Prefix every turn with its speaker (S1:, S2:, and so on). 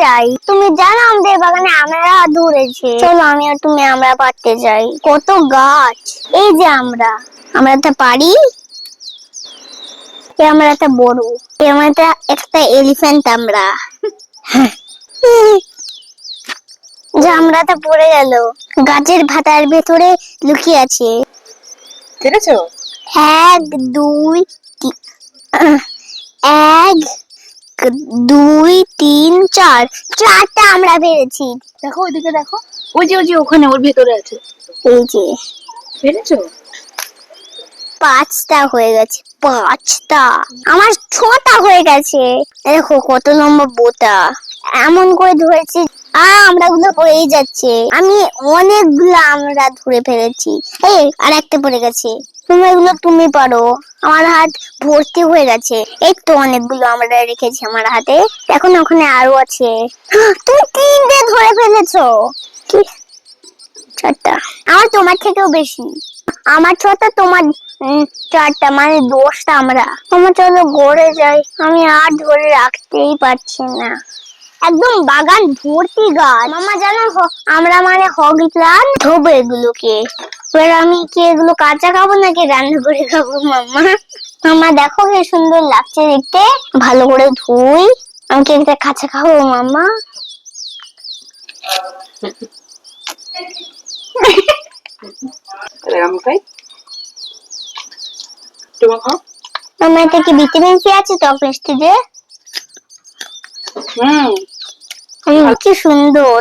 S1: যাই। তুমি জানো আমাদের বাগানে আমরা ধরেছে, চলো আমি আর তুমি আমরা পাড়তে যাই। কত গাছ! এই যে আমরা তো পারি। আমরা একটা বড়, আমরা একটা এলিফ্যান্ট। আমরা জামরাটা পড়ে গেল, গাছের ভাতার ভেতরে লুকিয়ে আছে।
S2: দেখেছো?
S1: এক দুই এক দুই তিন চার, চারটা আমরা পেরেছি।
S2: দেখো ওইদিকে, দেখো ওই যে ওখানে ওর ভেতরে আছে।
S1: এই যে
S2: পেরেছো?
S1: পাঁচটা হয়ে গেছে, পাঁচটা। আমার ছটা হয়ে গেছে। দেখো কত লম্বা বোটা, এমন করে ধরেছি আমরা গুলো পড়েই যাচ্ছে। আমি অনেকগুলো আমরা ধরে ফেলেছি। এই আর একটা পড়ে গেছে। তুমি এগুলো তুমি পারো, আমার হাত ভর্তি হয়ে গেছে। এই তো অনেকগুলো আমরা রেখেছি আমার হাতে, এখন ওখানে আরো আছে। তুমি তিনটে ধরে ফেলেছো। কি? চারটা। আমার তোমার থেকেও বেশি। আমার ছটা, তোমার চারটা, মানে 10টা আমরা। আমার চলো ঘরে যাই, আমি আর ধরে রাখতেই পারছি না। একদম বাগান ভর্তি গাছ। মামা জানো আমরা মানে হগলাম ধোবো এগুলোকে। এবার আমি কি এগুলো কাঁচা খাবো নাকি রান্না করে খাবো? মামা মামা দেখো কি সুন্দর লাগছে দেখতে। ভালো করে ধুই, আমি কি এটা কাঁচা খাবো মামা?
S2: আমি খাই, তোমার খাও।
S1: মামা এটা কি ভিটামিন সি আছে টক মিষ্টি দিয়ে? কি সুন্দর।